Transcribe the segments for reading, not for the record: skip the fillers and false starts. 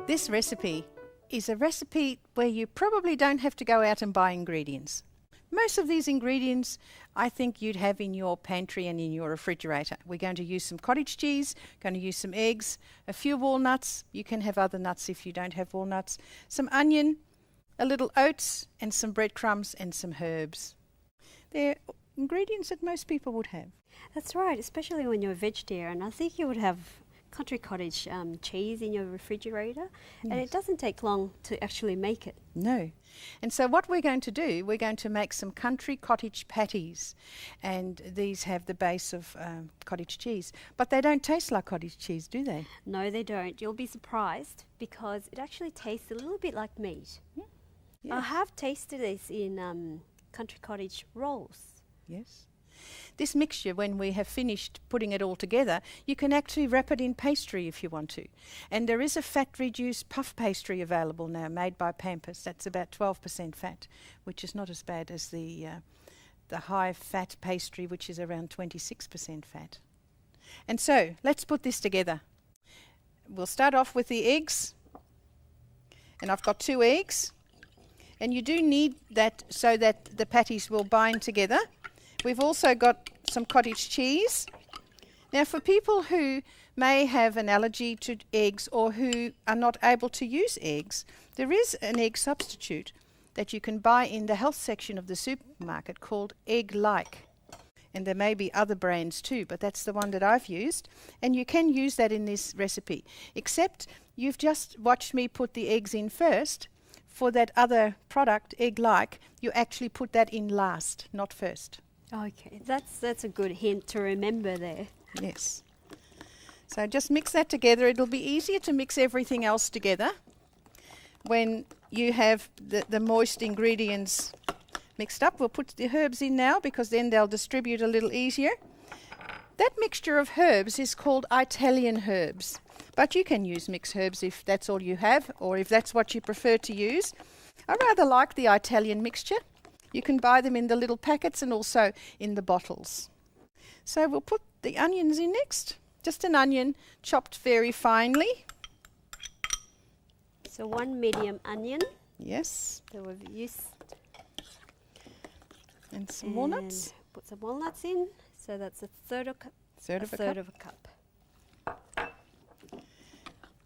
This recipe is a recipe where you probably don't have to go out and buy ingredients. Most of these ingredients I think you'd have in your pantry and in your refrigerator. We're going to use some cottage cheese, going to use some eggs, a few walnuts. You can have other nuts if you don't have walnuts. Some onion, a little oats and some breadcrumbs and some herbs. They're ingredients that most people would have. That's right, especially when you're a vegetarian. I think you would have country cottage cheese in your refrigerator, and it doesn't take long to actually make it. No. And so what we're going to do, we're going to make some country cottage patties, and these have the base of cottage cheese. But they don't taste like cottage cheese, do they? No, they don't. You'll be surprised because it actually tastes a little bit like meat. Yeah. I have tasted this in country cottage rolls. Yes. This mixture, when we have finished putting it all together, you can actually wrap it in pastry if you want to. And there is a fat-reduced puff pastry available now, made by Pampers. That's about 12% fat, which is not as bad as the high-fat pastry, which is around 26% fat. And so, let's put this together. We'll start off with the eggs. And I've got 2 eggs. And you do need that so that the patties will bind together. We've also got some cottage cheese. Now, for people who may have an allergy to eggs or who are not able to use eggs, there is an egg substitute that you can buy in the health section of the supermarket called Egg-like. And there may be other brands too, but that's the one that I've used. And you can use that in this recipe, except you've just watched me put the eggs in first. For that other product, Egg-like, you actually put that in last, not first. Okay, that's a good hint to remember there. Yes. So just mix that together. It'll be easier to mix everything else together when you have the moist ingredients mixed up. We'll put the herbs in now because then they'll distribute a little easier. That mixture of herbs is called Italian herbs, but you can use mixed herbs if that's all you have or if that's what you prefer to use. I rather like the Italian mixture. You can buy them in the little packets and also in the bottles. So we'll put the onions in next. Just an onion chopped very finely. So 1 medium onion. Yes. That we've used. And some walnuts. Put some walnuts in. So that's a third of a cup.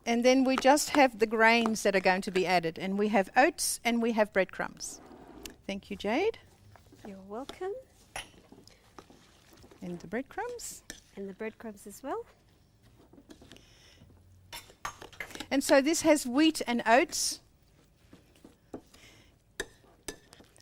And then we just have the grains that are going to be added. And we have oats and we have breadcrumbs. Thank you, Jade. You're welcome. And the breadcrumbs. And the breadcrumbs as well. And so this has wheat and oats.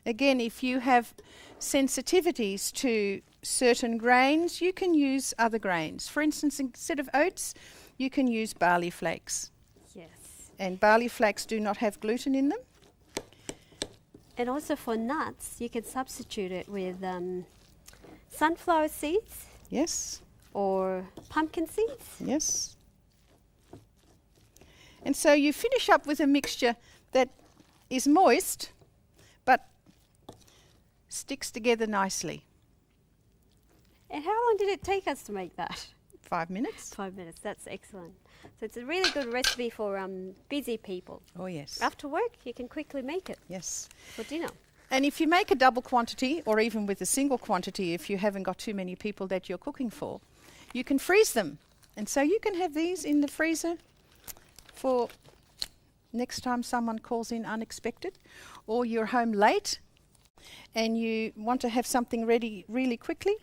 Again, if you have sensitivities to certain grains, you can use other grains. For instance, instead of oats, you can use barley flakes. Yes. And barley flakes do not have gluten in them. And also for nuts, you can substitute it with sunflower seeds. Yes. Or pumpkin seeds. Yes. And so you finish up with a mixture that is moist, but sticks together nicely. And how long did it take us to make that? 5 minutes. 5 minutes, that's excellent. So it's a really good recipe for busy people. Oh, yes. After work, you can quickly make it. Yes. For dinner. And if you make a double quantity, or even with a single quantity, if you haven't got too many people that you're cooking for, you can freeze them. And so you can have these in the freezer for next time someone calls in unexpected, or you're home late and you want to have something ready really quickly.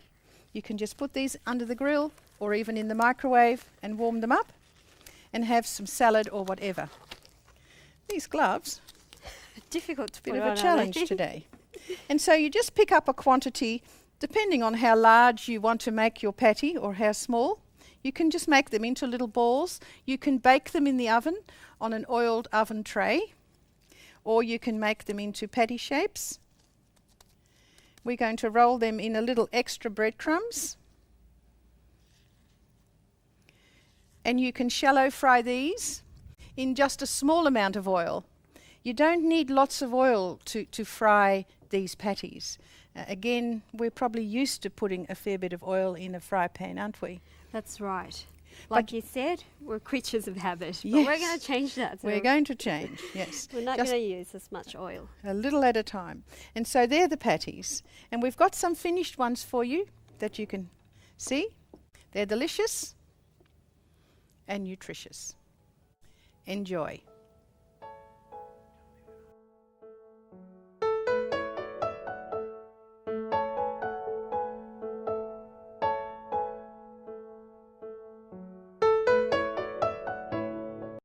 You can just put these under the grill or even in the microwave and warm them up and have some salad or whatever. These gloves, difficult to bit put of a on, challenge today. And so you just pick up a quantity depending on how large you want to make your patty or how small. You can just make them into little balls. You can bake them in the oven on an oiled oven tray, or you can make them into patty shapes. We're going to roll them in a little extra breadcrumbs. And you can shallow fry these in just a small amount of oil. You don't need lots of oil to fry these patties. Again, we're probably used to putting a fair bit of oil in a fry pan, aren't we? That's right. Like you said, we're creatures of habit, but Yes. we're going to change that. So We're going to change, yes. we're not Just going to use as much oil. a little at a time. And so they're the patties. And we've got some finished ones for you that you can see. They're delicious and nutritious. Enjoy.